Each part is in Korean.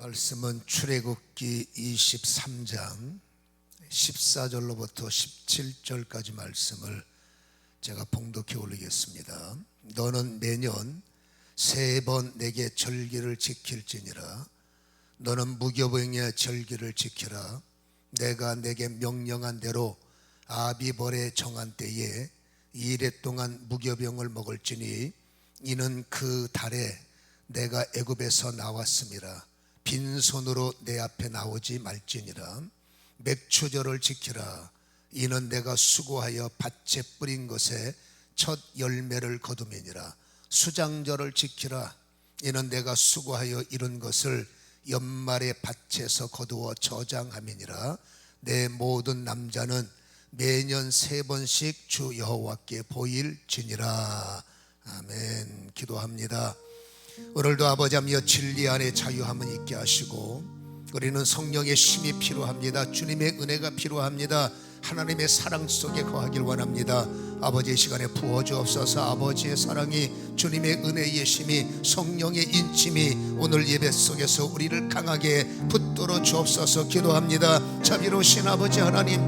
말씀은 출애굽기 23장 14절로부터 17절까지 말씀을 제가 봉독해 올리겠습니다. 너는 매년 3번 내게 절기를 지킬지니라. 너는 무교병의 절기를 지키라. 내가 내게 명령한 대로 아비벌에 정한 때에 2일 동안 무교병을 먹을지니 이는 그 달에 내가 애굽에서 나왔음이라. 빈손으로 내 앞에 나오지 말지니라. 맥추절을 지키라. 이는 내가 수고하여 밭에 뿌린 것에 첫 열매를 거두매니라. 수장절을 지키라. 이는 내가 수고하여 이룬 것을 연말에 밭에서 거두어 저장함이니라. 내 모든 남자는 매년 3번씩 주 여호와께 보일지니라. 아멘. 기도합니다. 오늘도 아버지 하며 진리 안에 자유함을 있게 하시고, 우리는 성령의 힘이 필요합니다. 주님의 은혜가 필요합니다. 하나님의 사랑 속에 거하길 원합니다. 아버지의 시간에 부어주옵소서. 아버지의 사랑이, 주님의 은혜의 힘이, 성령의 인침이 오늘 예배 속에서 우리를 강하게 붙들어 주옵소서. 기도합니다. 자비로우신 아버지 하나님,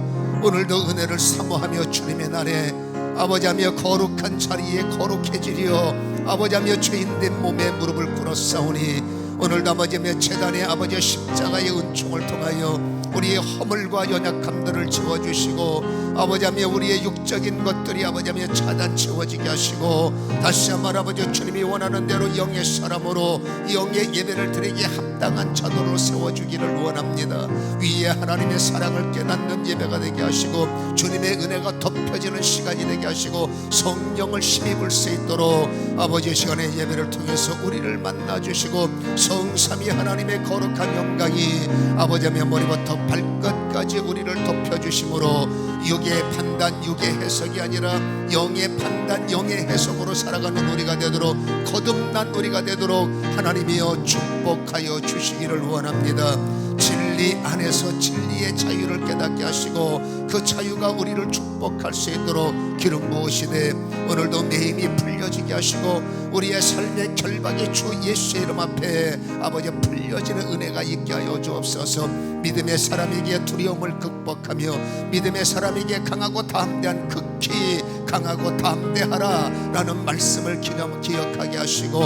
오늘도 은혜를 사모하며 주님의 날에 아버지 하며 거룩한 자리에 거룩해지려 아버지 하며 죄인된 몸에 무릎을 꿇었사오니, 오늘도 아버지 하며 제단의 아버지 십자가의 은총을 통하여 우리의 허물과 연약함들을 지워주시고, 아버지 하며 우리의 육적인 것들이 아버지 하며 차단 채워지게 하시고, 다시 한번 아버지 주님이 원하는 대로 영의 사람으로 영의 예배를 드리기에 합당한 자도로 세워주기를 원합니다. 위에 하나님의 사랑을 깨닫는 예배가 되게 하시고, 주님의 은혜가 덮여지는 시간이 되게 하시고, 성령을 힘입을 수 있도록 아버지의 시간의 예배를 통해서 우리를 만나주시고, 성삼위 하나님의 거룩한 영광이 아버지 하며 머리부터 발끝까지 우리를 덮여주심으로, 육의 판단, 육의 해석이 아니라 영의 판단, 영의 해석으로 살아가는 우리가 되도록, 거듭난 우리가 되도록 하나님이여 축복하여 주시기를 원합니다. 진리 안에서 진리의 자유를 깨닫게 하시고, 그 자유가 우리를 축복할 수 있도록 기름 부으시되, 오늘도 매임이 풀려지게 하시고, 우리의 삶의 결박이 주 예수의 이름 앞에 아버지 풀려지는 은혜가 있게 하여 주옵소서. 믿음의 사람에게 두려움을 극복하며, 믿음의 사람에게 강하고 담대한, 극히 강하고 담대하라 라는 말씀을 기억하게 하시고,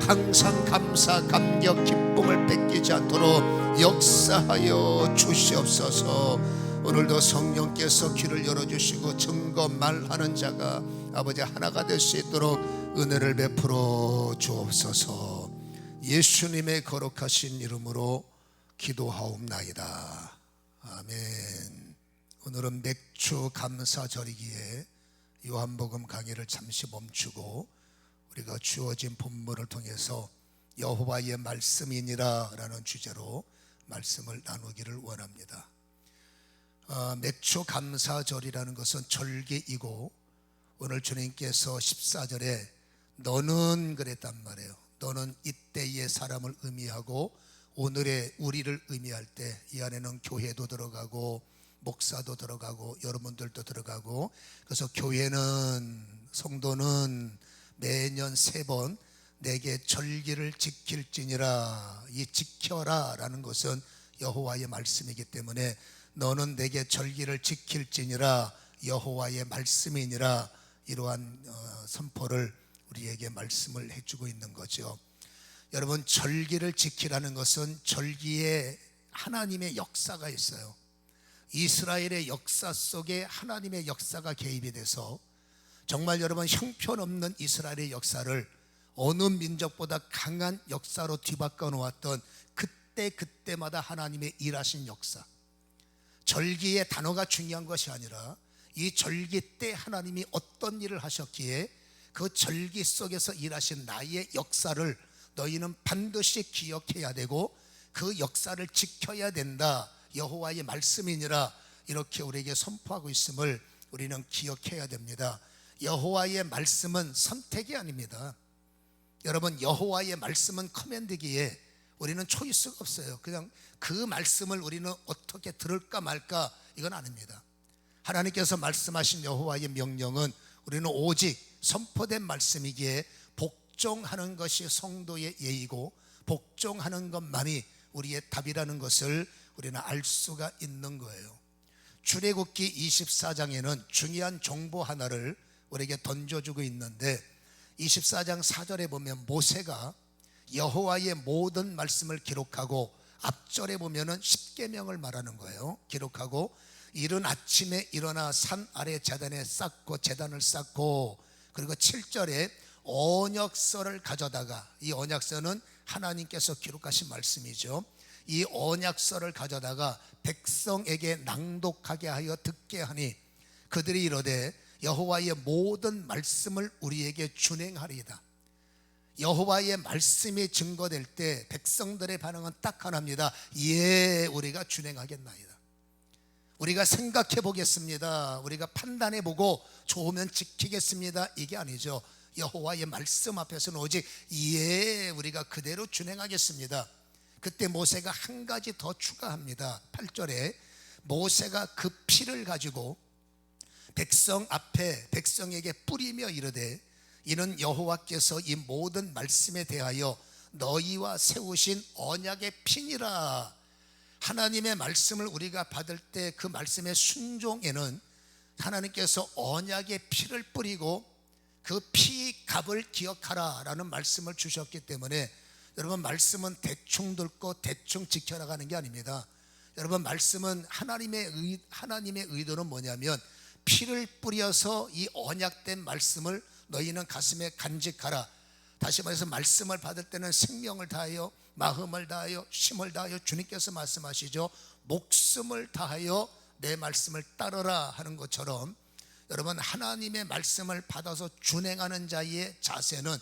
항상 감사, 감격, 기쁨을 뺏기지 않도록 역사하여 주시옵소서. 오늘도 성령께서 귀를 열어주시고 증거 말하는 자가 아버지 하나가 될 수 있도록 은혜를 베풀어 주옵소서. 예수님의 거룩하신 이름으로 기도하옵나이다. 아멘. 오늘은 맥주 감사절이기에 요한복음 강의를 잠시 멈추고 우리가 주어진 본문을 통해서 여호와의 말씀이니라 라는 주제로 말씀을 나누기를 원합니다. 맥주 감사절이라는 것은 절기이고, 오늘 주님께서 14절에 너는 그랬단 말이에요. 너는 이때의 사람을 의미하고 오늘의 우리를 의미할 때 이 안에는 교회도 들어가고 목사도 들어가고 여러분들도 들어가고, 그래서 교회는, 성도는 매년 3번 내게 절기를 지킬지니라. 이 지켜라 라는 것은 여호와의 말씀이기 때문에 너는 내게 절기를 지킬지니라, 여호와의 말씀이니라, 이러한 선포를 우리에게 말씀을 해주고 있는 거죠. 여러분, 절기를 지키라는 것은 절기에 하나님의 역사가 있어요. 이스라엘의 역사 속에 하나님의 역사가 개입이 돼서 정말 여러분, 형편없는 이스라엘의 역사를 어느 민족보다 강한 역사로 뒤바꿔 놓았던 그때마다 하나님의 일하신 역사. 절기의 단어가 중요한 것이 아니라 이 절기 때 하나님이 어떤 일을 하셨기에 그 절기 속에서 일하신 나의 역사를 너희는 반드시 기억해야 되고 그 역사를 지켜야 된다. 여호와의 말씀이니라, 이렇게 우리에게 선포하고 있음을 우리는 기억해야 됩니다. 여호와의 말씀은 선택이 아닙니다. 여러분, 여호와의 말씀은 커맨드기에 우리는 초이스가 없어요. 그냥 그 말씀을 우리는 어떻게 들을까 말까, 이건 아닙니다. 하나님께서 말씀하신 여호와의 명령은 우리는 오직 선포된 말씀이기에 복종하는 것이 성도의 예의고, 복종하는 것만이 우리의 답이라는 것을 우리는 알 수가 있는 거예요. 출애굽기 24장에는 중요한 정보 하나를 우리에게 던져주고 있는데 24장 4절에 보면 모세가 여호와의 모든 말씀을 기록하고 앞절에 보면은 십계명을 말하는 거예요. 기록하고 이른 아침에 일어나 산 아래 재단을 쌓고 그리고 7절에 언약서를 가져다가, 이 언약서는 하나님께서 기록하신 말씀이죠. 이 언약서를 가져다가 백성에게 낭독하게 하여 듣게 하니 그들이 이르되 여호와의 모든 말씀을 우리에게 준행하리이다. 여호와의 말씀이 증거될 때 백성들의 반응은 딱 하나입니다. 예, 우리가 준행하겠나이다. 우리가 생각해 보겠습니다. 우리가 판단해 보고 좋으면 지키겠습니다. 이게 아니죠. 여호와의 말씀 앞에서는 오직 예, 우리가 그대로 준행하겠습니다. 그때 모세가 한 가지 더 추가합니다. 8절에 모세가 그 피를 가지고 백성 앞에 백성에게 뿌리며 이르되 이는 여호와께서 이 모든 말씀에 대하여 너희와 세우신 언약의 피니라. 하나님의 말씀을 우리가 받을 때 그 말씀의 순종에는 하나님께서 언약의 피를 뿌리고 그 피 값을 기억하라 라는 말씀을 주셨기 때문에 여러분, 말씀은 대충 듣고 대충 지켜나가는 게 아닙니다. 여러분, 말씀은 하나님의 의도는 뭐냐면 피를 뿌려서 이 언약된 말씀을 너희는 가슴에 간직하라. 다시 말해서 말씀을 받을 때는 생명을 다하여 마음을 다하여 힘을 다하여, 주님께서 말씀하시죠, 목숨을 다하여 내 말씀을 따르라 하는 것처럼 여러분, 하나님의 말씀을 받아서 준행하는 자의 자세는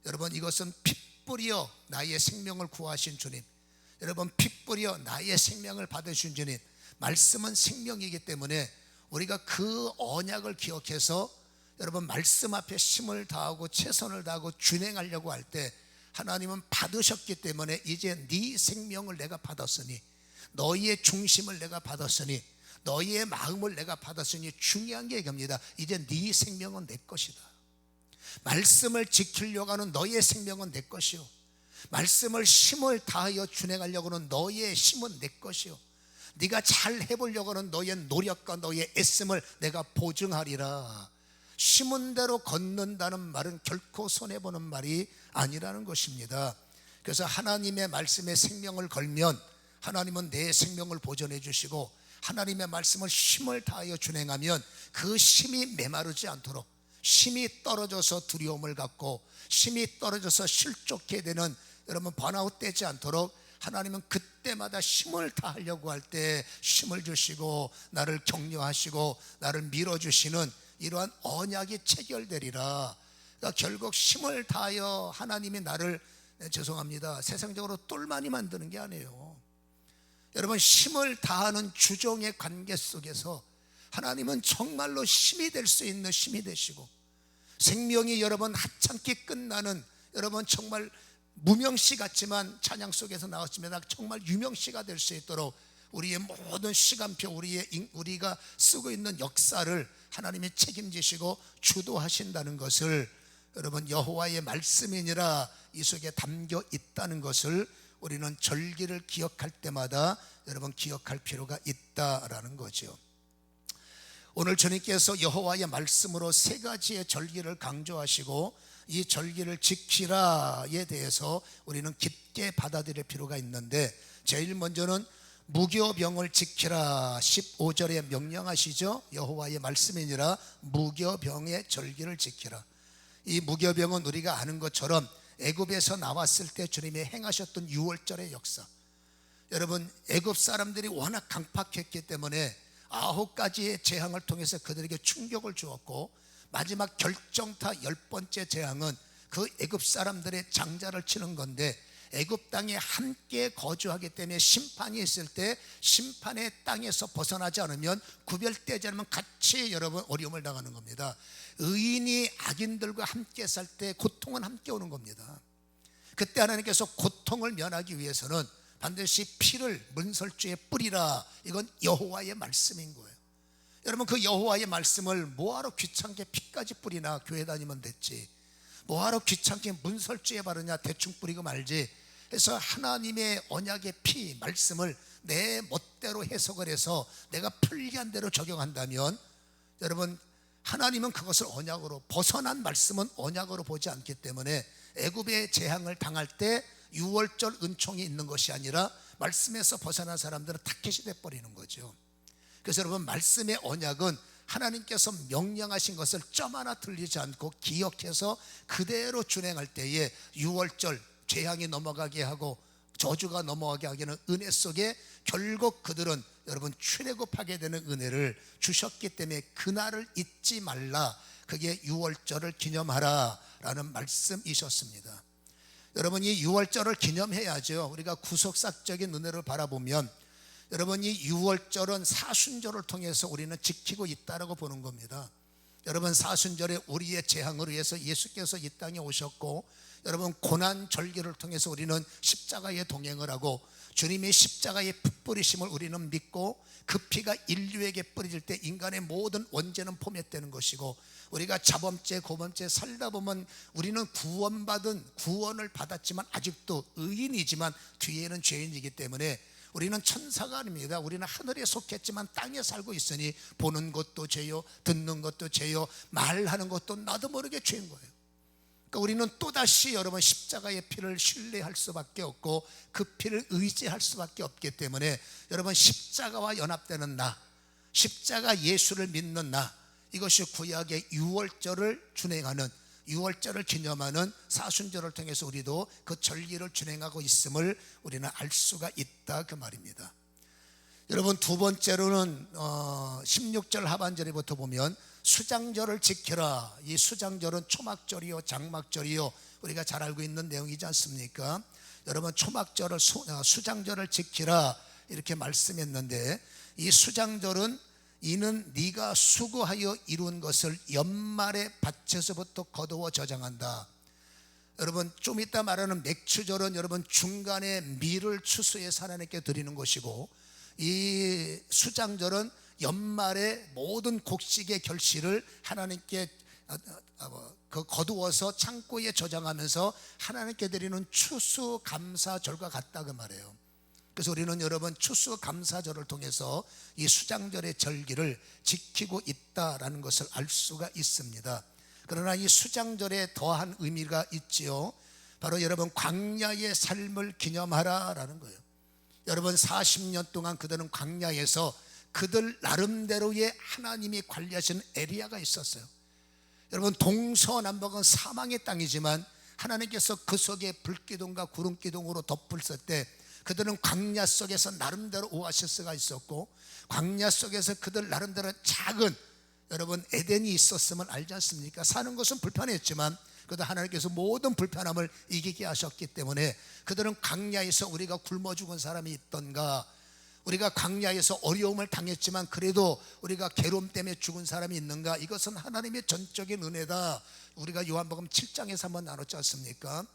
여러분, 이것은 피 뿌려 나의 생명을 구하신 주님, 여러분, 피 뿌려 나의 생명을 받으신 주님, 말씀은 생명이기 때문에 우리가 그 언약을 기억해서 여러분, 말씀 앞에 힘을 다하고 최선을 다하고 준행하려고 할 때 하나님은 받으셨기 때문에 이제 네 생명을 내가 받았으니, 너희의 중심을 내가 받았으니, 너희의 마음을 내가 받았으니 중요한 게 이겁니다. 이제 네 생명은 내 것이다. 말씀을 지키려고 하는 너희의 생명은 내 것이요, 말씀을 힘을 다하여 준행하려고 하는 너희의 힘은 내 것이요, 네가 잘 해보려고 하는 너희의 노력과 너희의 애씀을 내가 보증하리라. 심은 대로 걷는다는 말은 결코 손해보는 말이 아니라는 것입니다. 그래서 하나님의 말씀에 생명을 걸면 하나님은 내 생명을 보존해 주시고, 하나님의 말씀을 힘을 다하여 준행하면 그 힘이 메마르지 않도록, 힘이 떨어져서 두려움을 갖고 힘이 떨어져서 실족해 되는 여러분 번아웃 되지 않도록 하나님은 그때마다 힘을 다하려고 할 때 힘을 주시고 나를 격려하시고 나를 밀어주시는 이러한 언약이 체결되리라. 그러니까 결국 힘을 다하여 하나님이 나를, 죄송합니다, 세상적으로 똘마니 만드는 게 아니에요. 여러분, 힘을 다하는 주종의 관계 속에서 하나님은 정말로 힘이 될 수 있는 힘이 되시고, 생명이 여러분 하찮게 끝나는, 여러분 정말 무명시 같지만 찬양 속에서 나왔습니다, 정말 유명시가 될 수 있도록 우리의 모든 시간표, 우리가 쓰고 있는 역사를 하나님이 책임지시고 주도하신다는 것을, 여러분, 여호와의 말씀이니라 이 속에 담겨 있다는 것을 우리는 절기를 기억할 때마다 여러분 기억할 필요가 있다라는 거죠. 오늘 주님께서 여호와의 말씀으로 세 가지의 절기를 강조하시고 이 절기를 지키라에 대해서 우리는 깊게 받아들일 필요가 있는데, 제일 먼저는 무교병을 지키라 15절에 명령하시죠. 여호와의 말씀이니라 무교병의 절기를 지키라. 이 무교병은 우리가 아는 것처럼 애굽에서 나왔을 때 주님이 행하셨던 6월절의 역사, 여러분 애굽 사람들이 워낙 강팍했기 때문에 9가지의 재앙을 통해서 그들에게 충격을 주었고, 마지막 결정타 10번째 재앙은 그 애굽 사람들의 장자를 치는 건데, 애굽 땅에 함께 거주하기 때문에 심판이 있을 때 심판의 땅에서 벗어나지 않으면, 구별되지 않으면 같이 여러분 어려움을 당하는 겁니다. 의인이 악인들과 함께 살 때 고통은 함께 오는 겁니다. 그때 하나님께서 고통을 면하기 위해서는 반드시 피를 문설주에 뿌리라. 이건 여호와의 말씀인 거예요. 여러분, 그 여호와의 말씀을 뭐하러 귀찮게 피까지 뿌리나, 교회 다니면 됐지, 뭐하러 귀찮게 문설주에 바르냐, 대충 뿌리고 말지. 그래서 하나님의 언약의 피 말씀을 내 멋대로 해석을 해서 내가 편리한 대로 적용한다면 여러분, 하나님은 그것을 언약으로, 벗어난 말씀은 언약으로 보지 않기 때문에 애굽의 재앙을 당할 때 유월절 은총이 있는 것이 아니라 말씀에서 벗어난 사람들은 타켓이 돼버리는 거죠. 그래서 여러분, 말씀의 언약은 하나님께서 명령하신 것을 점 하나 틀리지 않고 기억해서 그대로 준행할 때에 유월절 재앙이 넘어가게 하고 저주가 넘어가게 하기는 은혜 속에 결국 그들은 여러분 출애굽하게 되는 은혜를 주셨기 때문에 그날을 잊지 말라, 그게 유월절을 기념하라 라는 말씀이셨습니다. 여러분, 이 유월절을 기념해야죠. 우리가 구속사적인 은혜를 바라보면 여러분, 이 유월절은 사순절을 통해서 우리는 지키고 있다라고 보는 겁니다. 여러분, 사순절에 우리의 재앙을 위해서 예수께서 이 땅에 오셨고, 여러분 고난 절기를 통해서 우리는 십자가에 동행을 하고, 주님의 십자가의 피 뿌리심을 우리는 믿고 그 피가 인류에게 뿌려질 때 인간의 모든 원죄는 포滅되는 것이고, 우리가 자범죄 고범죄 살다 보면 우리는 구원을 받았지만 아직도 의인이지만 뒤에는 죄인이기 때문에 우리는 천사가 아닙니다. 우리는 하늘에 속했지만 땅에 살고 있으니 보는 것도 죄요, 듣는 것도 죄요, 말하는 것도 나도 모르게 죄인 거예요. 그러니까 우리는 또다시 여러분 십자가의 피를 신뢰할 수밖에 없고 그 피를 의지할 수밖에 없기 때문에 여러분, 십자가와 연합되는 나, 십자가 예수를 믿는 나, 이것이 구약의 유월절을 준행하는, 유월절을 기념하는 사순절을 통해서 우리도 그 절기를 준행하고 있음을 우리는 알 수가 있다, 그 말입니다. 여러분, 두 번째로는 16절 하반절부터 보면 수장절을 지켜라. 이 수장절은 초막절이요 장막절이요, 우리가 잘 알고 있는 내용이지 않습니까? 여러분, 초막절을 수장절을 지키라 이렇게 말씀했는데, 이 수장절은 이는 네가 수고하여 이룬 것을 연말에 밭에서부터 거두어 저장한다. 여러분, 좀 이따 말하는 맥추절은 여러분 중간에 밀을 추수해서 하나님께 드리는 것이고, 이 수장절은 연말에 모든 곡식의 결실을 하나님께 거두어서 창고에 저장하면서 하나님께 드리는 추수감사절과 같다고 말해요. 그래서 우리는 여러분 추수감사절을 통해서 이 수장절의 절기를 지키고 있다라는 것을 알 수가 있습니다. 그러나 이 수장절에 더한 의미가 있지요. 바로 여러분 광야의 삶을 기념하라라는 거예요. 여러분, 40년 동안 그들은 광야에서 그들 나름대로의 하나님이 관리하시는 에리아가 있었어요. 여러분, 동서남북은 사망의 땅이지만 하나님께서 그 속에 불기둥과 구름기둥으로 덮으실 때 그들은 광야 속에서 나름대로 오아시스가 있었고, 광야 속에서 그들 나름대로 작은 여러분 에덴이 있었음을 알지 않습니까? 사는 것은 불편했지만 그래도 하나님께서 모든 불편함을 이기게 하셨기 때문에 그들은 광야에서 우리가 굶어 죽은 사람이 있던가, 우리가 광야에서 어려움을 당했지만 그래도 우리가 괴로움 때문에 죽은 사람이 있는가, 이것은 하나님의 전적인 은혜다. 우리가 요한복음 7장에서 한번 나눴지 않습니까?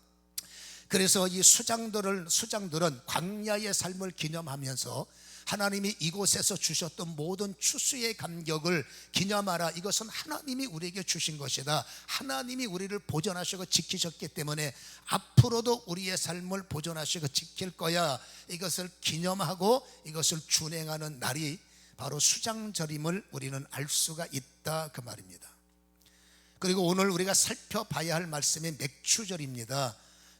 그래서 이 수장들은 광야의 삶을 기념하면서 하나님이 이곳에서 주셨던 모든 추수의 감격을 기념하라. 이것은 하나님이 우리에게 주신 것이다. 하나님이 우리를 보존하시고 지키셨기 때문에 앞으로도 우리의 삶을 보존하시고 지킬 거야. 이것을 기념하고 이것을 준행하는 날이 바로 수장절임을 우리는 알 수가 있다, 그 말입니다. 그리고 오늘 우리가 살펴봐야 할 말씀이 맥추절입니다.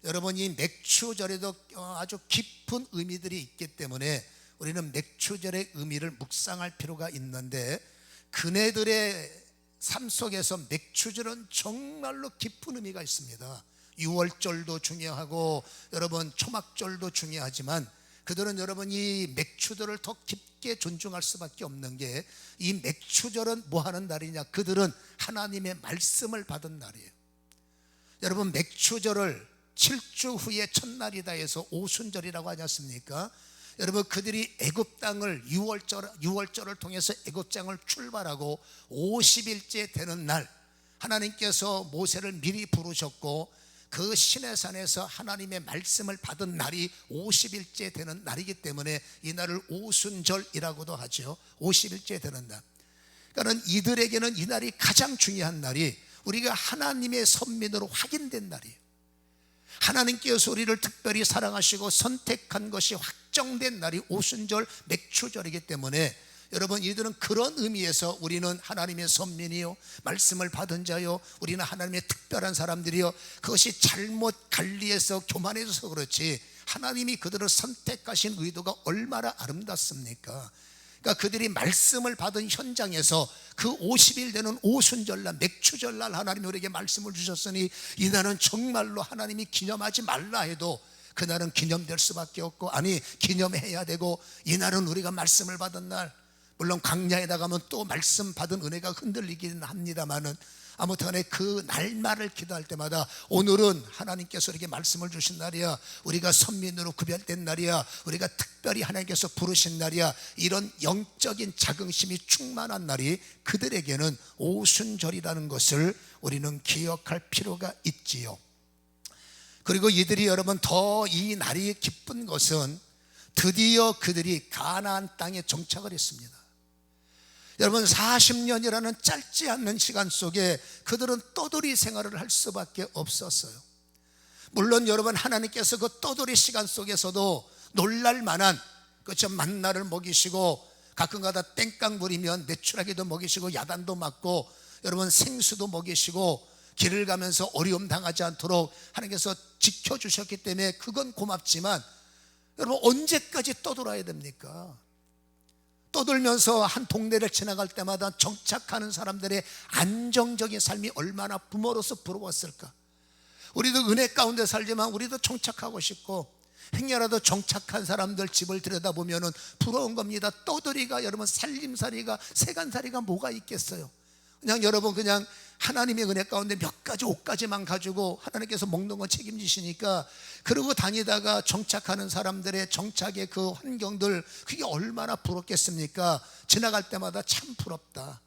여러분, 이 맥추절에도 아주 깊은 의미들이 있기 때문에 우리는 맥추절의 의미를 묵상할 필요가 있는데, 그네들의 삶 속에서 맥추절은 정말로 깊은 의미가 있습니다. 유월절도 중요하고 여러분 초막절도 중요하지만 그들은 여러분 이 맥추절을 더 깊게 존중할 수밖에 없는 게, 이 맥추절은 뭐 하는 날이냐? 그들은 하나님의 말씀을 받은 날이에요. 여러분, 맥추절을 7주 후에 첫날이다 해서 오순절이라고 하지 않습니까? 여러분, 그들이 애굽 땅을 유월절을 통해서 애굽 땅을 출발하고 50일째 되는 날, 하나님께서 모세를 미리 부르셨고 그 시내산에서 하나님의 말씀을 받은 날이 50일째 되는 날이기 때문에 이 날을 오순절이라고도 하죠. 50일째 되는 날. 그러니까 이들에게는 이 날이 가장 중요한 날이, 우리가 하나님의 선민으로 확인된 날이에요. 하나님께서 우리를 특별히 사랑하시고 선택한 것이 확정된 날이 오순절 맥추절이기 때문에 여러분, 이들은 그런 의미에서 우리는 하나님의 선민이요, 말씀을 받은 자요, 우리는 하나님의 특별한 사람들이요, 그것이 잘못 관리해서 교만해져서 그렇지 하나님이 그들을 선택하신 의도가 얼마나 아름답습니까? 그러니까 그들이 말씀을 받은 현장에서 그 50일 되는 오순절날, 맥추절날 하나님이 우리에게 말씀을 주셨으니 이날은 정말로 하나님이 기념하지 말라 해도 그날은 기념될 수밖에 없고, 아니 기념해야 되고, 이날은 우리가 말씀을 받은 날, 물론 광야에 나가면 또 말씀 받은 은혜가 흔들리기는 합니다만은 아무튼 간에 그 날말을 기도할 때마다 오늘은 하나님께서 이렇게 말씀을 주신 날이야, 우리가 선민으로 구별된 날이야, 우리가 특별히 하나님께서 부르신 날이야, 이런 영적인 자긍심이 충만한 날이 그들에게는 오순절이라는 것을 우리는 기억할 필요가 있지요. 그리고 이들이 여러분 더 이 날이 기쁜 것은 드디어 그들이 가나안 땅에 정착을 했습니다. 여러분 40년이라는 짧지 않는 시간 속에 그들은 떠돌이 생활을 할 수밖에 없었어요. 물론 여러분 하나님께서 그 떠돌이 시간 속에서도 놀랄 만한 그저 만나를 먹이시고, 가끔가다 땡깡 부리면 메추라기도 먹이시고 야단도 맞고 여러분 생수도 먹이시고 길을 가면서 어려움 당하지 않도록 하나님께서 지켜주셨기 때문에 그건 고맙지만, 여러분 언제까지 떠돌아야 됩니까? 떠돌면서 한 동네를 지나갈 때마다 정착하는 사람들의 안정적인 삶이 얼마나 부모로서 부러웠을까. 우리도 은혜 가운데 살지만 우리도 정착하고 싶고, 행여라도 정착한 사람들 집을 들여다보면 부러운 겁니다. 떠돌이가 여러분 살림살이가 세간살이가 뭐가 있겠어요. 그냥 여러분 그냥 하나님의 은혜 가운데 몇 가지 옷가지만 가지고 하나님께서 먹는 건 책임지시니까, 그러고 다니다가 정착하는 사람들의 정착의 그 환경들, 그게 얼마나 부럽겠습니까? 지나갈 때마다 참 부럽다.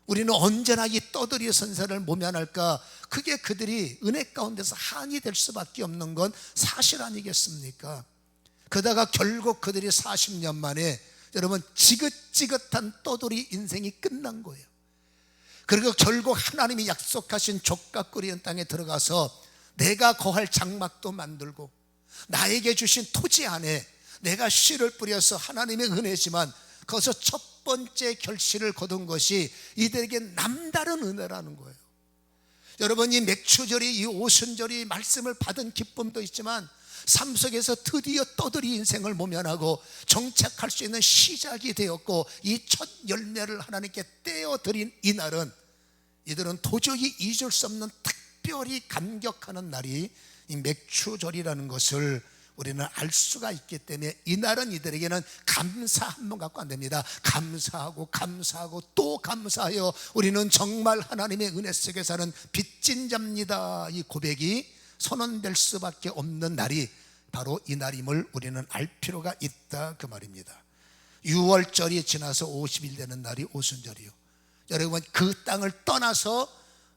우리는 언제나 이 떠돌이 선사를 모면할까? 그게 그들이 은혜 가운데서 한이 될 수밖에 없는 건 사실 아니겠습니까? 그러다가 결국 그들이 40년 만에 여러분 지긋지긋한 떠돌이 인생이 끝난 거예요. 그리고 결국 하나님이 약속하신 족각거리는 땅에 들어가서 내가 거할 장막도 만들고, 나에게 주신 토지 안에 내가 씨를 뿌려서 하나님의 은혜지만 거기서 첫 번째 결실을 거둔 것이 이들에게 남다른 은혜라는 거예요. 여러분 이 맥추절이, 이 오순절이 말씀을 받은 기쁨도 있지만 삶 속에서 드디어 떠돌이 인생을 모면하고 정착할 수 있는 시작이 되었고, 이 첫 열매를 하나님께 떼어드린 이 날은 이들은 도저히 잊을 수 없는 특별히 감격하는 날이 이 맥추절이라는 것을 우리는 알 수가 있기 때문에, 이 날은 이들에게는 감사 한 번 갖고 안 됩니다. 감사하고 감사하고 또 감사하여 우리는 정말 하나님의 은혜 속에 사는 빚진 자입니다, 이 고백이 선언될 수밖에 없는 날이 바로 이 날임을 우리는 알 필요가 있다, 그 말입니다. 6월절이 지나서 50일 되는 날이 오순절이요. 여러분 그 땅을 떠나서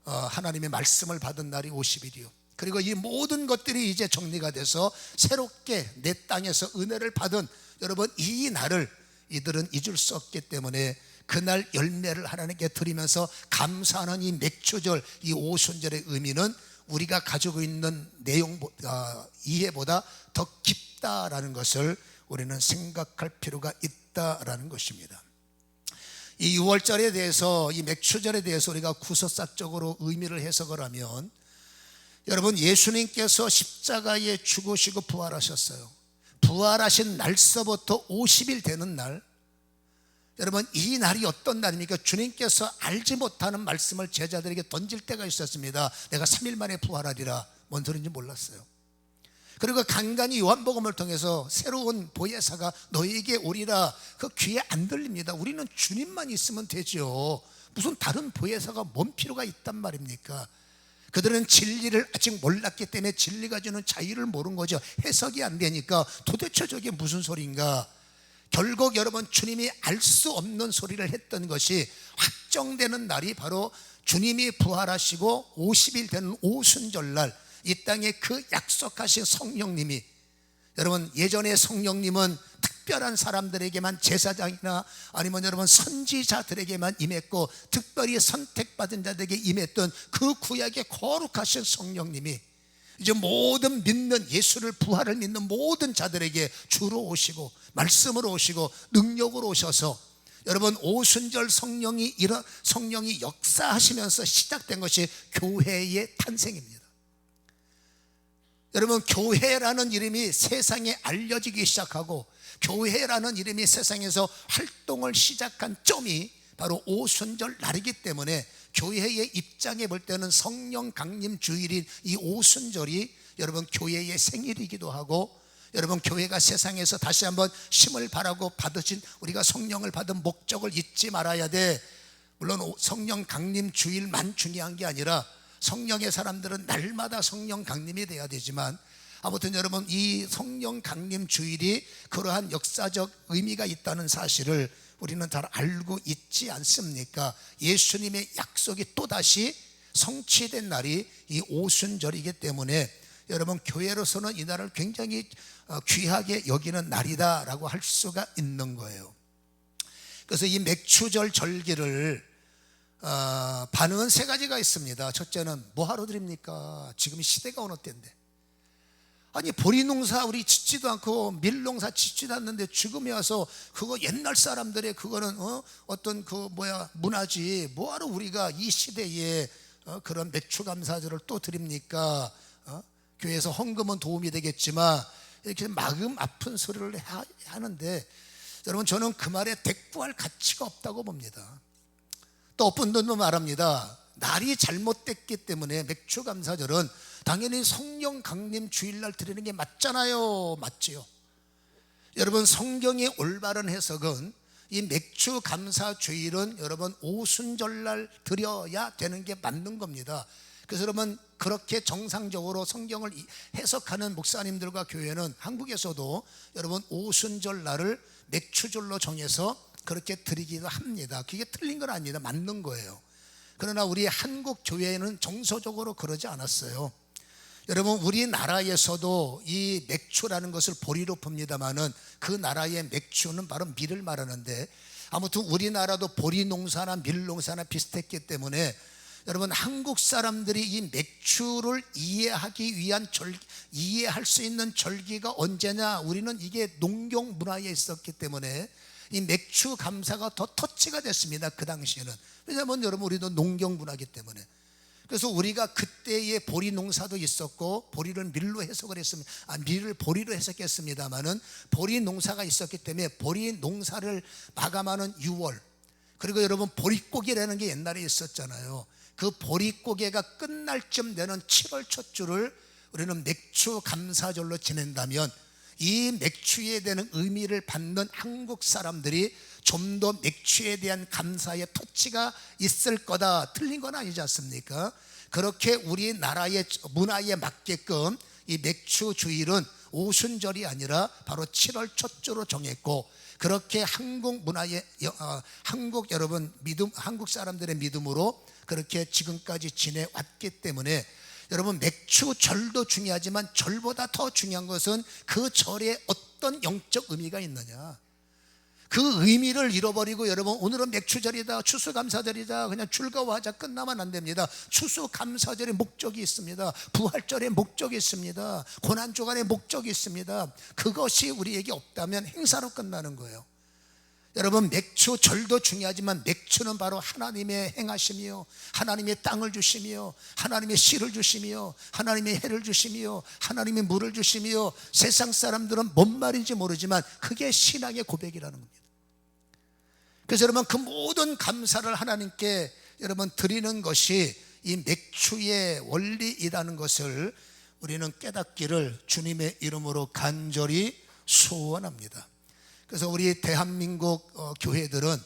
하나님의 말씀을 받은 날이 50일이요. 그리고 이 모든 것들이 이제 정리가 돼서 새롭게 내 땅에서 은혜를 받은 여러분 이 날을 이들은 잊을 수 없기 때문에 그날 열매를 하나님께 드리면서 감사하는 이 맥추절, 이 오순절의 의미는 우리가 가지고 있는 내용 이해보다 더 깊다라는 것을 우리는 생각할 필요가 있다라는 것입니다. 이 6월절에 대해서, 이 맥추절에 대해서 우리가 구설사적으로 의미를 해석을 하면, 여러분 예수님께서 십자가에 죽으시고 부활하셨어요. 부활하신 날서부터 50일 되는 날, 여러분 이 날이 어떤 날입니까? 주님께서 알지 못하는 말씀을 제자들에게 던질 때가 있었습니다. 내가 3일 만에 부활하리라. 뭔 소리인지 몰랐어요. 그리고 간간히 요한복음을 통해서 새로운 보혜사가 너에게 오리라, 그 귀에 안 들립니다. 우리는 주님만 있으면 되죠. 무슨 다른 보혜사가 뭔 필요가 있단 말입니까? 그들은 진리를 아직 몰랐기 때문에 진리가 주는 자유를 모른 거죠. 해석이 안 되니까 도대체 저게 무슨 소리인가. 결국 여러분 주님이 알 수 없는 소리를 했던 것이 확정되는 날이 바로 주님이 부활하시고 50일 되는 오순절날, 이 땅에 그 약속하신 성령님이, 여러분 예전에 성령님은 특별한 사람들에게만, 제사장이나 아니면 여러분 선지자들에게만 임했고, 특별히 선택받은 자들에게 임했던 그 구약의 거룩하신 성령님이 이제 모든 믿는 예수를 부활을 믿는 모든 자들에게 주로 오시고 말씀으로 오시고 능력으로 오셔서 여러분 오순절 성령이 역사하시면서 시작된 것이 교회의 탄생입니다. 여러분 교회라는 이름이 세상에 알려지기 시작하고 교회라는 이름이 세상에서 활동을 시작한 점이 바로 오순절 날이기 때문에 교회의 입장에 볼 때는 성령 강림 주일인 이 오순절이 여러분 교회의 생일이기도 하고 여러분 교회가 세상에서 다시 한번 심을 바라고 받으신 우리가 성령을 받은 목적을 잊지 말아야 돼. 물론 성령 강림 주일만 중요한 게 아니라 성령의 사람들은 날마다 성령 강림이 돼야 되지만 아무튼 여러분 이 성령 강림 주일이 그러한 역사적 의미가 있다는 사실을 우리는 잘 알고 있지 않습니까? 예수님의 약속이 또다시 성취된 날이 이 오순절이기 때문에 여러분 교회로서는 이 날을 굉장히 귀하게 여기는 날이다라고 할 수가 있는 거예요. 그래서 이 맥추절 절기를 반응은 세 가지가 있습니다. 첫째는 뭐하러 드립니까? 지금 시대가 어느 때인데 아니 보리농사 우리 짓지도 않고 밀농사 짓지도 않는데 지금에 와서 그거 옛날 사람들의 그거는 어떤 문화지 뭐하러 우리가 이 시대에 그런 맥추감사절을 또 드립니까? 교회에서 헌금은 도움이 되겠지만 이렇게 마음 아픈 소리를 하는데 여러분 저는 그 말에 대꾸할 가치가 없다고 봅니다. 또 어떤 분도 말합니다. 날이 잘못됐기 때문에 맥추감사절은 당연히 성령 강림 주일날 드리는 게 맞잖아요. 맞지요? 여러분 성경의 올바른 해석은 이 맥추감사 주일은 여러분 오순절날 드려야 되는 게 맞는 겁니다. 그래서 여러분 그렇게 정상적으로 성경을 해석하는 목사님들과 교회는 한국에서도 여러분 오순절 날을 맥추절로 정해서 그렇게 드리기도 합니다. 그게 틀린 건 아니다. 맞는 거예요. 그러나 우리 한국 교회는 정서적으로 그러지 않았어요. 여러분 우리나라에서도 이 맥추라는 것을 보리로 봅니다마는 그 나라의 맥추는 바로 밀을 말하는데 아무튼 우리나라도 보리 농사나 밀 농사나 비슷했기 때문에 여러분 한국 사람들이 이 맥추를 이해하기 위한 이해할 수 있는 절기가 언제냐? 우리는 이게 농경 문화에 있었기 때문에 이 맥추 감사가 더 터치가 됐습니다. 그 당시에는. 왜냐하면 여러분 우리도 농경 문화이기 때문에. 그래서 우리가 그때의 보리 농사도 있었고 보리를 밀로 해석을 했습니다. 밀을 보리로 해석했습니다마는 보리 농사가 있었기 때문에 보리 농사를 마감하는 6월 그리고 여러분 보릿고개라는 게 옛날에 있었잖아요. 그 보릿고개가 끝날 쯤 되는 7월 첫 주를 우리는 맥추 감사절로 지낸다면 이 맥추에 대한 의미를 받는 한국 사람들이 좀 더 맥추에 대한 감사의 터치가 있을 거다. 틀린 건 아니지 않습니까? 그렇게 우리나라의 문화에 맞게끔 이 맥추 주일은 오순절이 아니라 바로 7월 첫 주로 정했고 그렇게 한국 문화의 한국 여러분 믿음 한국 사람들의 믿음으로 그렇게 지금까지 지내왔기 때문에 여러분 맥추절도 중요하지만 절보다 더 중요한 것은 그 절에 어떤 영적 의미가 있느냐 그 의미를 잃어버리고 여러분 오늘은 맥추절이다 추수감사절이다 그냥 즐거워하자 끝나면 안 됩니다. 추수감사절의 목적이 있습니다. 부활절의 목적이 있습니다. 고난주간의 목적이 있습니다. 그것이 우리에게 없다면 행사로 끝나는 거예요. 여러분 맥추절도 중요하지만 맥추는 바로 하나님의 행하심이요 하나님의 땅을 주시며 하나님의 씨를 주시며 하나님의 해를 주시며 하나님의 물을 주시며 세상 사람들은 뭔 말인지 모르지만 그게 신앙의 고백이라는 겁니다. 그래서 여러분 그 모든 감사를 하나님께 여러분 드리는 것이 이 맥추의 원리이라는 것을 우리는 깨닫기를 주님의 이름으로 간절히 소원합니다. 그래서 우리 대한민국 교회들은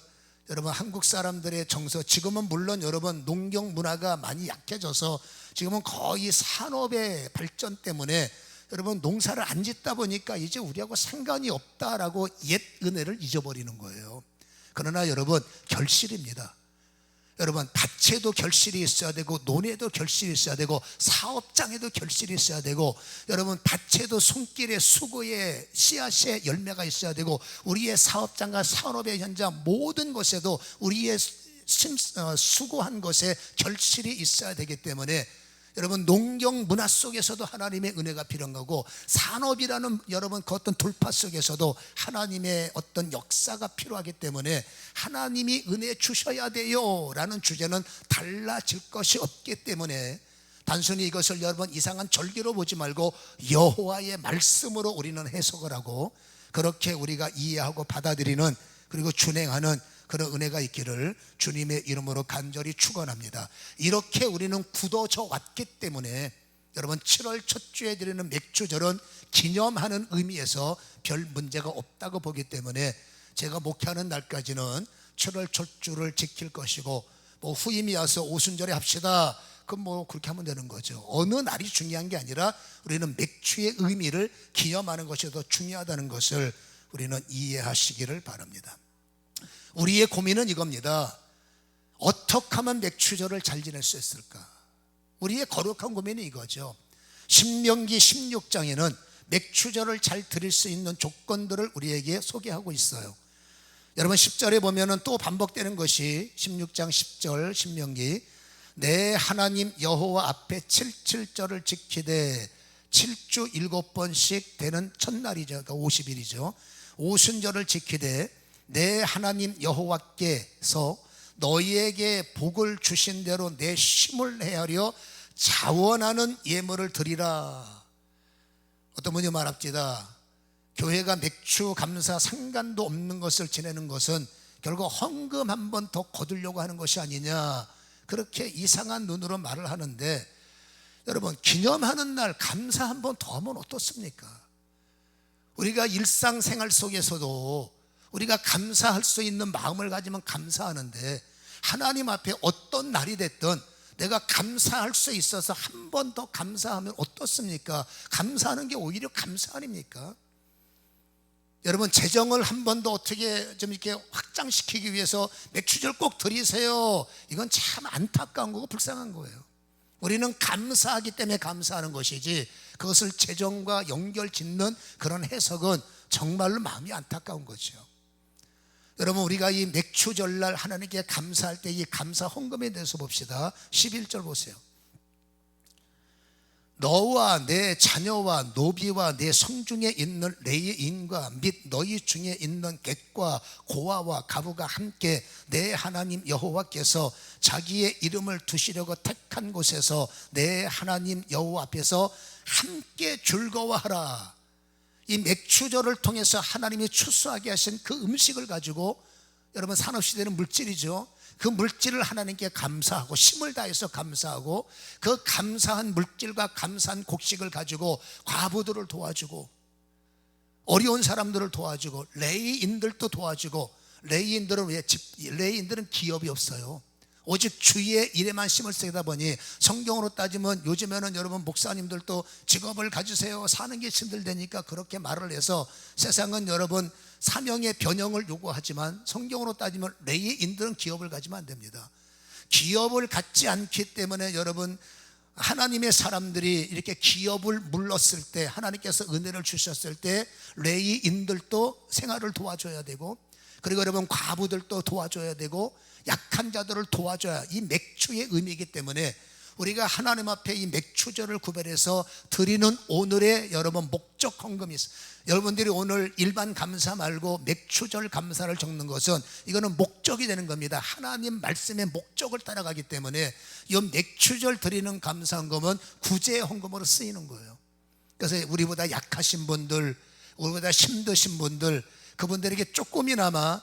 여러분 한국 사람들의 정서 지금은 물론 여러분 농경 문화가 많이 약해져서 지금은 거의 산업의 발전 때문에 여러분 농사를 안 짓다 보니까 이제 우리하고 상관이 없다라고 옛 은혜를 잊어버리는 거예요. 그러나 여러분 결실입니다. 여러분 밭에도 결실이 있어야 되고 논에도 결실이 있어야 되고 사업장에도 결실이 있어야 되고 여러분 밭에도 손길의 수고의 씨앗의 열매가 있어야 되고 우리의 사업장과 산업의 현장 모든 것에도 우리의 수고한 것에 결실이 있어야 되기 때문에 여러분 농경 문화 속에서도 하나님의 은혜가 필요한 거고, 산업이라는 여러분 그 어떤 돌파 속에서도 하나님의 어떤 역사가 필요하기 때문에 하나님이 은혜 주셔야 돼요 라는 주제는 달라질 것이 없기 때문에, 단순히 이것을 여러분 이상한 절기로 보지 말고 여호와의 말씀으로 우리는 해석을 하고, 그렇게 우리가 이해하고 받아들이는, 그리고 준행하는 그런 은혜가 있기를 주님의 이름으로 간절히 축원합니다. 이렇게 우리는 굳어져 왔기 때문에 여러분 7월 첫 주에 드리는 맥주절은 기념하는 의미에서 별 문제가 없다고 보기 때문에, 제가 목회하는 날까지는 7월 첫 주를 지킬 것이고, 뭐 후임이 와서 오순절에 합시다, 그럼 뭐 그렇게 하면 되는 거죠. 어느 날이 중요한 게 아니라 우리는 맥주의 의미를 기념하는 것이 더 중요하다는 것을 우리는 이해하시기를 바랍니다. 우리의 고민은 이겁니다. 어떻게 하면 맥주절을 잘 지낼 수 있을까? 우리의 거룩한 고민이 이거죠. 신명기 16장에는 맥주절을 잘 드릴 수 있는 조건들을 우리에게 소개하고 있어요. 여러분 10절에 보면은 또 반복되는 것이 16장 10절 신명기, 내 하나님 여호와 앞에 77절을 지키되 7주 7번씩 되는 첫날이죠. 그러니까 50일이죠. 오순절을 지키되 내 하나님 여호와께서 너희에게 복을 주신 대로 내 쉼을 헤아려 자원하는 예물을 드리라. 어떤 분이 말합니다. 교회가 맥주 감사 상관도 없는 것을 지내는 것은 결국 헌금 한 번 더 거두려고 하는 것이 아니냐, 그렇게 이상한 눈으로 말을 하는데, 여러분 기념하는 날 감사 한 번 더 하면 어떻습니까? 우리가 일상생활 속에서도 우리가 감사할 수 있는 마음을 가지면 감사하는데, 하나님 앞에 어떤 날이 됐든 내가 감사할 수 있어서 한 번 더 감사하면 어떻습니까? 감사하는 게 오히려 감사 아닙니까? 여러분 재정을 한 번 더 어떻게 좀 이렇게 확장시키기 위해서 맥주절 꼭 드리세요, 이건 참 안타까운 거고 불쌍한 거예요. 우리는 감사하기 때문에 감사하는 것이지, 그것을 재정과 연결 짓는 그런 해석은 정말로 마음이 안타까운 거죠. 여러분 우리가 이 맥주절날 하나님께 감사할 때 이 감사 헌금에 대해서 봅시다. 11절 보세요. 너와 내 자녀와 노비와 내 성중에 있는 레위인과 및 너희 중에 있는 객과 고아와 가부가 함께 내 하나님 여호와께서 자기의 이름을 두시려고 택한 곳에서 내 하나님 여호와 앞에서 함께 즐거워하라. 이 맥주절을 통해서 하나님이 추수하게 하신 그 음식을 가지고, 여러분 산업시대는 물질이죠. 그 물질을 하나님께 감사하고 힘을 다해서 감사하고, 그 감사한 물질과 감사한 곡식을 가지고 과부들을 도와주고, 어려운 사람들을 도와주고, 레위인들도 도와주고. 레위인들은 기업이 없어요. 오직 주의 일에만 힘을 쓰다 보니, 성경으로 따지면 요즘에는 여러분 목사님들도 직업을 가지세요, 사는 게 힘들다니까 그렇게 말을 해서 세상은 여러분 사명의 변형을 요구하지만, 성경으로 따지면 레위인들은 기업을 가지면 안 됩니다. 기업을 갖지 않기 때문에 여러분 하나님의 사람들이 이렇게 기업을 물렀을 때, 하나님께서 은혜를 주셨을 때 레위인들도 생활을 도와줘야 되고, 그리고 여러분 과부들도 도와줘야 되고, 약한 자들을 도와줘야 이 맥주의 의미이기 때문에, 우리가 하나님 앞에 이 맥주절을 구별해서 드리는 오늘의 여러분 목적 헌금이 있어요. 여러분들이 오늘 일반 감사 말고 맥주절 감사를 적는 것은 이거는 목적이 되는 겁니다. 하나님 말씀의 목적을 따라가기 때문에 이 맥주절 드리는 감사 헌금은 구제 헌금으로 쓰이는 거예요. 그래서 우리보다 약하신 분들, 우리보다 힘드신 분들, 그분들에게 조금이나마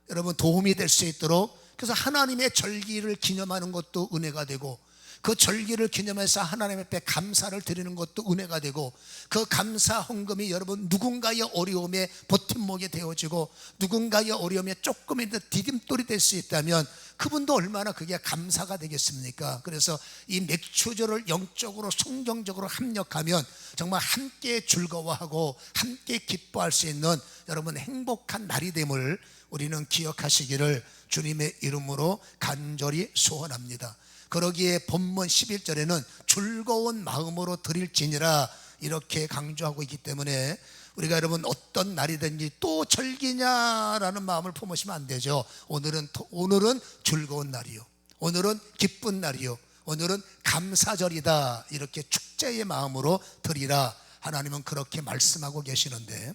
여러분 도움이 될 수 있도록, 그래서 하나님의 절기를 기념하는 것도 은혜가 되고, 그 절기를 기념해서 하나님 앞에 감사를 드리는 것도 은혜가 되고, 그 감사 헌금이 여러분 누군가의 어려움에 버팀목이 되어지고, 누군가의 어려움에 조금이라도 디딤돌이 될 수 있다면 그분도 얼마나 그게 감사가 되겠습니까? 그래서 이 맥주절을 영적으로 성경적으로 합력하면 정말 함께 즐거워하고 함께 기뻐할 수 있는 여러분 행복한 날이 됨을 우리는 기억하시기를 주님의 이름으로 간절히 소원합니다. 그러기에 본문 11절에는 즐거운 마음으로 드릴지니라 이렇게 강조하고 있기 때문에, 우리가 여러분 어떤 날이든지 또 절기냐라는 마음을 품으시면 안 되죠. 오늘은 즐거운 날이요, 오늘은 기쁜 날이요, 오늘은 감사절이다, 이렇게 축제의 마음으로 드리라, 하나님은 그렇게 말씀하고 계시는데,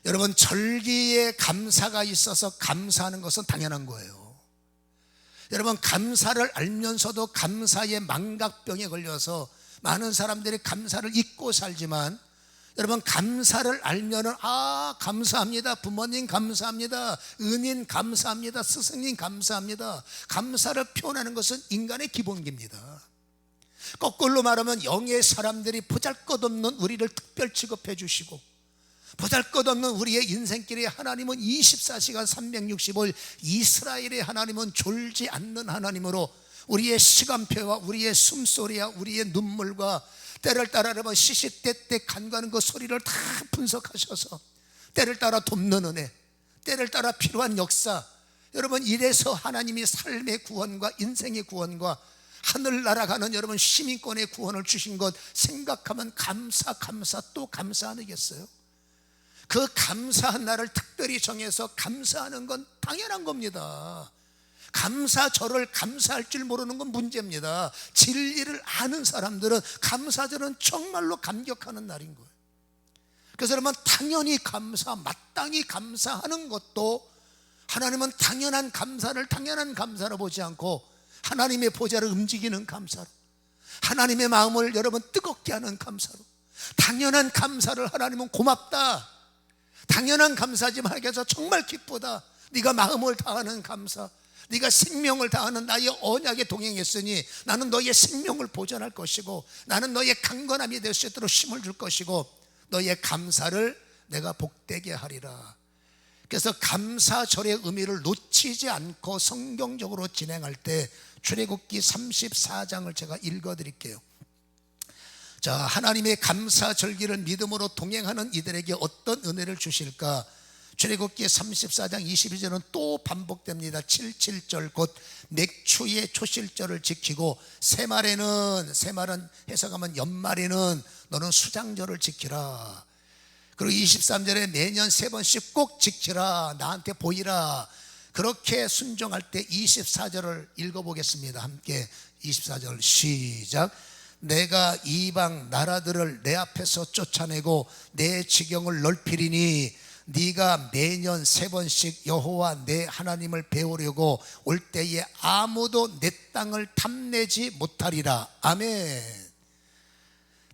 여러분, 절기에 감사가 있어서 감사하는 것은 당연한 거예요. 여러분, 감사를 알면서도 감사의 망각병에 걸려서 많은 사람들이 감사를 잊고 살지만, 여러분, 감사를 알면은 감사합니다, 부모님 감사합니다, 은인 감사합니다, 스승님 감사합니다. 감사를 표현하는 것은 인간의 기본기입니다. 거꾸로 말하면 영의 사람들이 보잘것없는 우리를 특별 취급해 주시고, 보잘것없는 우리의 인생길에 하나님은 24시간 365일 이스라엘의 하나님은 졸지 않는 하나님으로 우리의 시간표와 우리의 숨소리와 우리의 눈물과 때를 따라 여러분 시시때때 간과하는 그 소리를 다 분석하셔서 때를 따라 돕는 은혜, 때를 따라 필요한 역사, 여러분, 이래서 하나님이 삶의 구원과 인생의 구원과 하늘 날아가는 여러분 시민권의 구원을 주신 것 생각하면 감사 또 감사 아니겠어요? 그 감사한 날을 특별히 정해서 감사하는 건 당연한 겁니다. 감사절을 감사할 줄 모르는 건 문제입니다. 진리를 아는 사람들은 감사절은 정말로 감격하는 날인 거예요. 그래서 여러분, 당연히 감사, 마땅히 감사하는 것도 하나님은 당연한 감사를 당연한 감사로 보지 않고 하나님의 보좌를 움직이는 감사로, 하나님의 마음을 여러분 뜨겁게 하는 감사로, 당연한 감사를 하나님은 고맙다, 당연한 감사지만 하나님께서 정말 기쁘다, 네가 마음을 다하는 감사, 네가 생명을 다하는 나의 언약에 동행했으니 나는 너의 생명을 보존할 것이고 나는 너의 강건함이 될 수 있도록 힘을 줄 것이고 너의 감사를 내가 복되게 하리라. 그래서 감사절의 의미를 놓치지 않고 성경적으로 진행할 때 출애굽기 34장을 제가 읽어드릴게요. 자, 하나님의 감사절기를 믿음으로 동행하는 이들에게 어떤 은혜를 주실까? 출애굽기 34장 22절은 또 반복됩니다. 77절 곧 맥추의 초실절을 지키고 새말은 해석하면 연말에는 너는 수장절을 지키라. 그리고 23절에 매년 3번씩 꼭 지키라, 나한테 보이라. 그렇게 순종할 때 24절을 읽어보겠습니다. 함께 24절 시작. 내가 이방 나라들을 내 앞에서 쫓아내고 내 지경을 넓히리니 네가 매년 3번씩 여호와 내 하나님을 배우려고 올 때에 아무도 내 땅을 탐내지 못하리라. 아멘.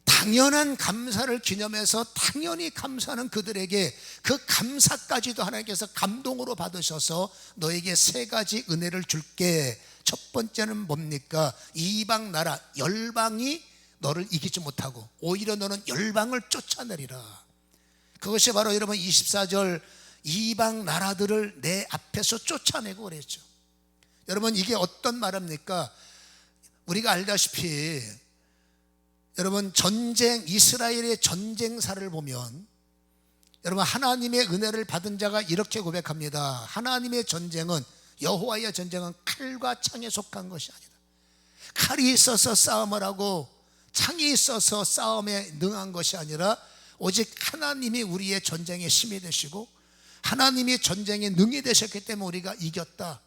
당연한 감사를 기념해서 당연히 감사하는 그들에게 그 감사까지도 하나님께서 감동으로 받으셔서 너에게 3가지 은혜를 줄게. 첫 번째는 뭡니까? 이방 나라, 열방이 너를 이기지 못하고 오히려 너는 열방을 쫓아내리라. 그것이 바로 여러분 24절 이방 나라들을 내 앞에서 쫓아내고 그랬죠. 여러분, 이게 어떤 말입니까? 우리가 알다시피 여러분, 전쟁, 이스라엘의 전쟁사를 보면 여러분 하나님의 은혜를 받은 자가 이렇게 고백합니다. 하나님의 전쟁은, 여호와의 전쟁은 칼과 창에 속한 것이 아니다. 칼이 있어서 싸움을 하고 창이 있어서 싸움에 능한 것이 아니라 오직 하나님이 우리의 전쟁의 힘이 되시고 하나님이 전쟁에 능히 되셨기 때문에 우리가 이겼다.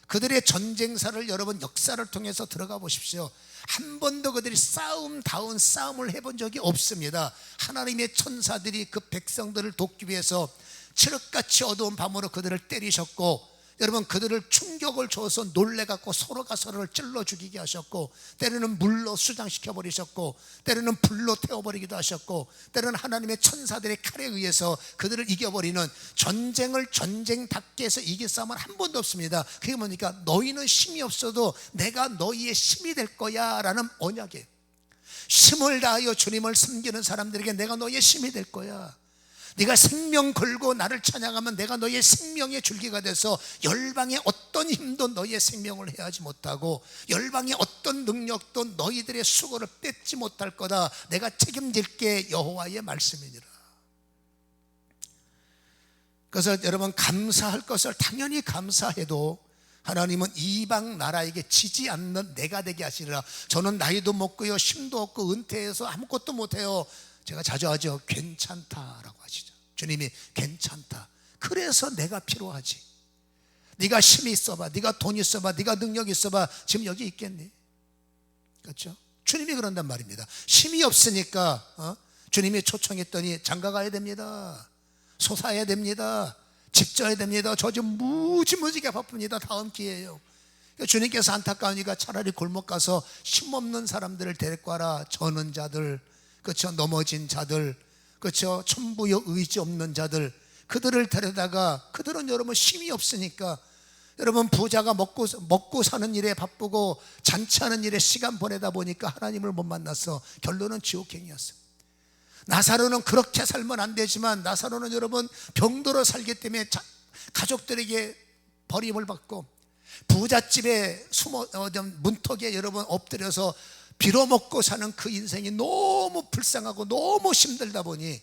그들의 전쟁사를 여러분 역사를 통해서 들어가 보십시오. 한 번도 그들이 싸움다운 싸움을 해본 적이 없습니다. 하나님의 천사들이 그 백성들을 돕기 위해서 칠흑같이 어두운 밤으로 그들을 때리셨고, 여러분 그들을 충격을 줘서 놀래갖고 서로가 서로를 찔러 죽이게 하셨고, 때로는 물로 수장시켜 버리셨고, 때로는 불로 태워버리기도 하셨고, 때로는 하나님의 천사들의 칼에 의해서 그들을 이겨버리는 전쟁을 전쟁답게 해서 이길 싸움은 한 번도 없습니다. 그게 뭡니까? 너희는 힘이 없어도 내가 너희의 힘이 될 거야 라는 언약이에요. 힘을 다하여 주님을 섬기는 사람들에게 내가 너희의 힘이 될 거야. 네가 생명 걸고 나를 찬양하면 내가 너의 생명의 줄기가 돼서 열방의 어떤 힘도 너의 생명을 해하지 못하고 열방의 어떤 능력도 너희들의 수고를 뺏지 못할 거다. 내가 책임질게. 여호와의 말씀이니라. 그래서 여러분, 감사할 것을 당연히 감사해도 하나님은 이방 나라에게 지지 않는 내가 되게 하시리라. 저는 나이도 먹고요, 힘도 없고 은퇴해서 아무것도 못해요. 제가 자주 하죠. 괜찮다라고 하시죠. 주님이 괜찮다. 그래서 내가 필요하지. 네가 힘이 있어봐, 네가 돈 있어봐, 네가 능력 있어봐, 지금 여기 있겠니? 그렇죠? 주님이 그런단 말입니다. 힘이 없으니까 주님이 초청했더니 장가 가야 됩니다. 소사해야 됩니다. 집 져야 됩니다. 저 좀 무지무지게 바쁩니다. 다음 기회예요. 주님께서 안타까우니까 차라리 골목 가서 힘없는 사람들을 데리고 와라. 저는 자들, 그렇죠? 넘어진 자들, 그렇죠? 천부여 의지 없는 자들, 그들을 데려다가, 그들은 여러분 힘이 없으니까, 여러분 부자가 먹고 사는 일에 바쁘고 잔치하는 일에 시간 보내다 보니까 하나님을 못 만나서 결론은 지옥행이었어요. 나사로는 그렇게 살면 안 되지만, 나사로는 여러분 병들어 살기 때문에 가족들에게 버림을 받고 부잣집에 문턱에 여러분 엎드려서 빌어먹고 사는 그 인생이 너무 불쌍하고 너무 힘들다 보니,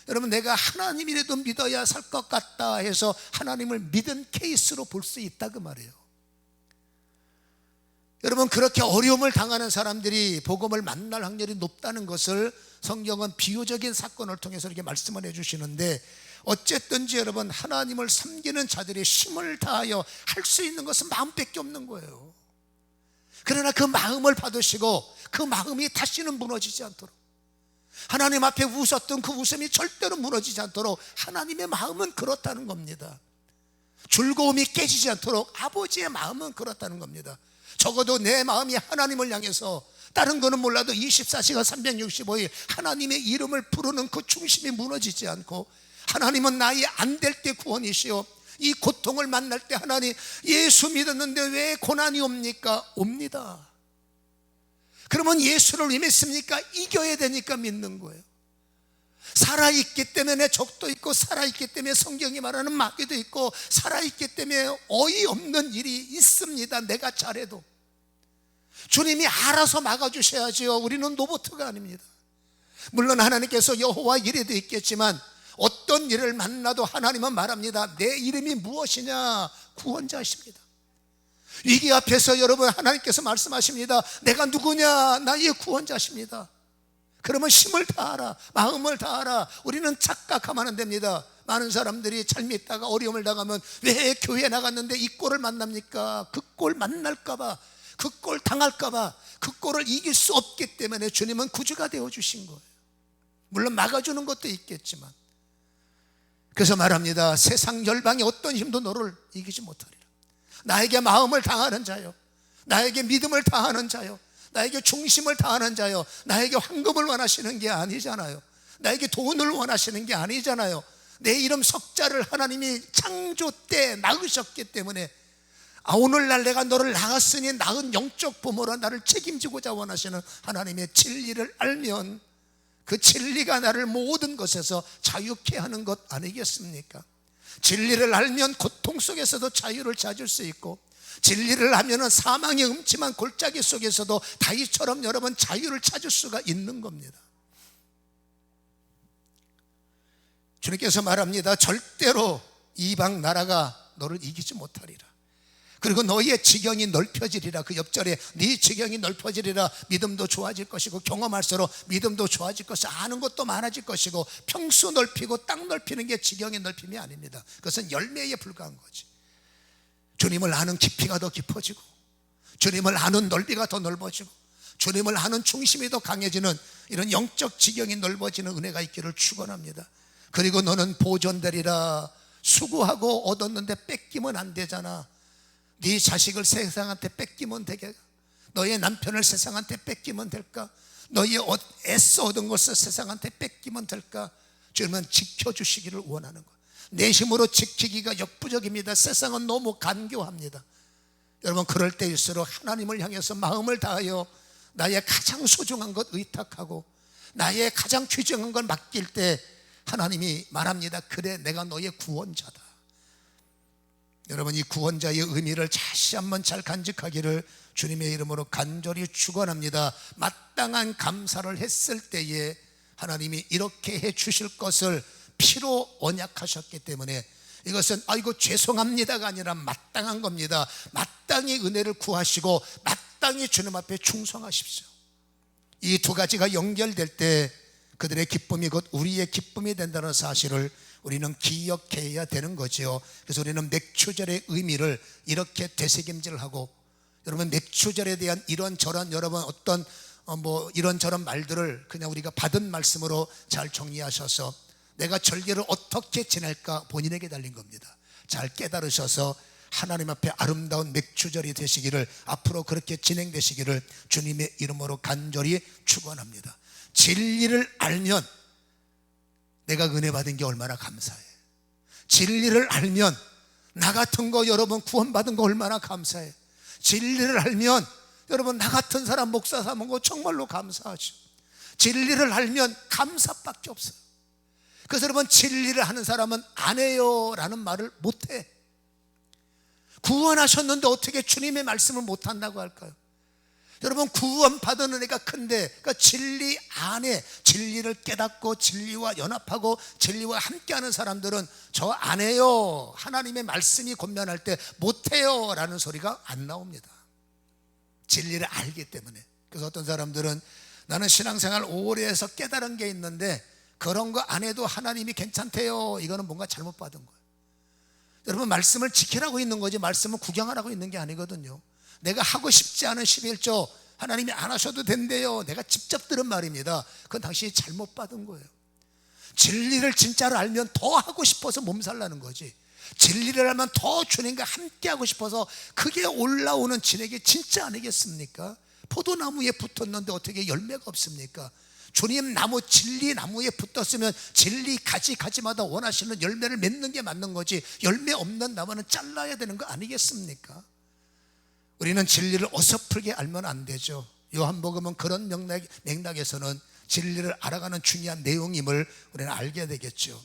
여러분 내가 하나님이라도 믿어야 살 것 같다 해서 하나님을 믿은 케이스로 볼 수 있다 그 말이에요. 여러분 그렇게 어려움을 당하는 사람들이 복음을 만날 확률이 높다는 것을 성경은 비유적인 사건을 통해서 이렇게 말씀을 해주시는데, 어쨌든지 여러분 하나님을 섬기는 자들이 힘을 다하여 할 수 있는 것은 마음밖에 없는 거예요. 그러나 그 마음을 받으시고 그 마음이 다시는 무너지지 않도록, 하나님 앞에 웃었던 그 웃음이 절대로 무너지지 않도록, 하나님의 마음은 그렇다는 겁니다. 즐거움이 깨지지 않도록 아버지의 마음은 그렇다는 겁니다. 적어도 내 마음이 하나님을 향해서, 다른 거는 몰라도 24시간 365일 하나님의 이름을 부르는 그 중심이 무너지지 않고, 하나님은 나의 안 될 때 구원이시오, 이 고통을 만날 때 하나님, 예수 믿었는데 왜 고난이 옵니까? 옵니다. 그러면 예수를 왜 믿습니까? 이겨야 되니까 믿는 거예요. 살아있기 때문에 적도 있고, 살아있기 때문에 성경이 말하는 마귀도 있고, 살아있기 때문에 어이없는 일이 있습니다. 내가 잘해도 주님이 알아서 막아주셔야지요. 우리는 로봇가 아닙니다. 물론 하나님께서 여호와 이레도 있겠지만, 어떤 일을 만나도 하나님은 말합니다. 내 이름이 무엇이냐? 구원자십니다. 위기 앞에서 여러분 하나님께서 말씀하십니다. 내가 누구냐? 나의 구원자십니다. 그러면 힘을 다하라, 마음을 다하라. 우리는 착각하면 안 됩니다. 많은 사람들이 잘 믿다가 어려움을 당하면 왜 교회 나갔는데 이 꼴을 만납니까? 그 꼴 만날까봐, 그 꼴 당할까봐, 그 꼴을 이길 수 없기 때문에 주님은 구주가 되어주신 거예요. 물론 막아주는 것도 있겠지만, 그래서 말합니다. 세상 열방의 어떤 힘도 너를 이기지 못하리라. 나에게 마음을 다하는 자요, 나에게 믿음을 다하는 자요, 나에게 중심을 다하는 자요, 나에게 황금을 원하시는 게 아니잖아요. 나에게 돈을 원하시는 게 아니잖아요. 내 이름 석자를 하나님이 창조 때 낳으셨기 때문에, 오늘날 내가 너를 낳았으니 낳은 영적 부모로 나를 책임지고자 원하시는 하나님의 진리를 알면, 그 진리가 나를 모든 것에서 자유케 하는 것 아니겠습니까? 진리를 알면 고통 속에서도 자유를 찾을 수 있고, 진리를 하면 사망의 음침한 골짜기 속에서도 다윗처럼 여러분 자유를 찾을 수가 있는 겁니다. 주님께서 말합니다. 절대로 이방 나라가 너를 이기지 못하리라. 그리고 너희의 지경이 넓혀지리라. 그 옆절에 네 지경이 넓혀지리라. 믿음도 좋아질 것이고, 경험할수록 믿음도 좋아질 것이고, 아는 것도 많아질 것이고, 평수 넓히고 땅 넓히는 게 지경의 넓힘이 아닙니다. 그것은 열매에 불과한 거지. 주님을 아는 깊이가 더 깊어지고, 주님을 아는 넓이가 더 넓어지고, 주님을 아는 중심이 더 강해지는 이런 영적 지경이 넓어지는 은혜가 있기를 축원합니다. 그리고 너는 보존되리라. 수고하고 얻었는데 뺏기면 안 되잖아. 네 자식을 세상한테 뺏기면 되게, 너의 남편을 세상한테 뺏기면 될까? 너의 애써 얻은 것을 세상한테 뺏기면 될까? 주님은 지켜주시기를 원하는 거예요. 내 힘으로 지키기가 역부족입니다. 세상은 너무 간교합니다. 여러분 그럴 때일수록 하나님을 향해서 마음을 다하여 나의 가장 소중한 것 의탁하고, 나의 가장 귀중한 걸 맡길 때 하나님이 말합니다. 그래, 내가 너의 구원자다. 여러분 이 구원자의 의미를 다시 한번 잘 간직하기를 주님의 이름으로 간절히 축원합니다. 마땅한 감사를 했을 때에 하나님이 이렇게 해 주실 것을 피로 언약하셨기 때문에, 이것은 아이고 죄송합니다가 아니라 마땅한 겁니다. 마땅히 은혜를 구하시고 마땅히 주님 앞에 충성하십시오. 이 두 가지가 연결될 때 그들의 기쁨이 곧 우리의 기쁨이 된다는 사실을 우리는 기억해야 되는 거죠. 그래서 우리는 맥추절의 의미를 이렇게 되새김질하고, 여러분 맥추절에 대한 이런저런 여러분 어떤 이런저런 말들을 그냥 우리가 받은 말씀으로 잘 정리하셔서 내가 절기를 어떻게 지낼까 본인에게 달린 겁니다. 잘 깨달으셔서 하나님 앞에 아름다운 맥추절이 되시기를, 앞으로 그렇게 진행되시기를 주님의 이름으로 간절히 축원합니다. 진리를 알면 내가 은혜 받은 게 얼마나 감사해. 진리를 알면 나 같은 거 여러분 구원받은 거 얼마나 감사해. 진리를 알면 여러분 나 같은 사람 목사 삼은 거 정말로 감사하죠. 진리를 알면 감사밖에 없어요. 그래서 여러분 진리를 하는 사람은 안 해요 라는 말을 못해. 구원하셨는데 어떻게 주님의 말씀을 못한다고 할까요? 여러분 구원받은 은혜가 큰데, 그러니까 진리 안에 진리를 깨닫고 진리와 연합하고 진리와 함께하는 사람들은 저 안 해요, 하나님의 말씀이 권면할 때 못해요 라는 소리가 안 나옵니다. 진리를 알기 때문에. 그래서 어떤 사람들은 나는 신앙생활 오래 해서 깨달은 게 있는데 그런 거 안 해도 하나님이 괜찮대요. 이거는 뭔가 잘못 받은 거예요. 여러분 말씀을 지키라고 있는 거지 말씀을 구경하라고 있는 게 아니거든요. 내가 하고 싶지 않은 11조 하나님이 안 하셔도 된대요. 내가 직접 들은 말입니다. 그건 당신이 잘못 받은 거예요. 진리를 진짜로 알면 더 하고 싶어서 몸살나는 거지. 진리를 알면 더 주님과 함께 하고 싶어서 그게 올라오는 진액이 진짜 아니겠습니까? 포도나무에 붙었는데 어떻게 열매가 없습니까? 주님 나무, 진리 나무에 붙었으면 진리 가지마다 원하시는 열매를 맺는 게 맞는 거지, 열매 없는 나무는 잘라야 되는 거 아니겠습니까? 우리는 진리를 어설프게 알면 안 되죠. 요한복음은 그런 맥락에서는 진리를 알아가는 중요한 내용임을 우리는 알게 되겠죠.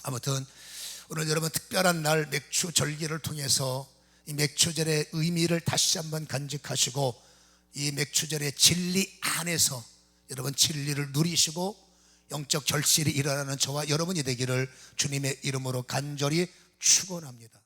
아무튼 오늘 여러분 특별한 날 맥추 절기를 통해서 이 맥추절의 의미를 다시 한번 간직하시고 이 맥추절의 진리 안에서 여러분 진리를 누리시고 영적 결실이 일어나는 저와 여러분이 되기를 주님의 이름으로 간절히 축원합니다.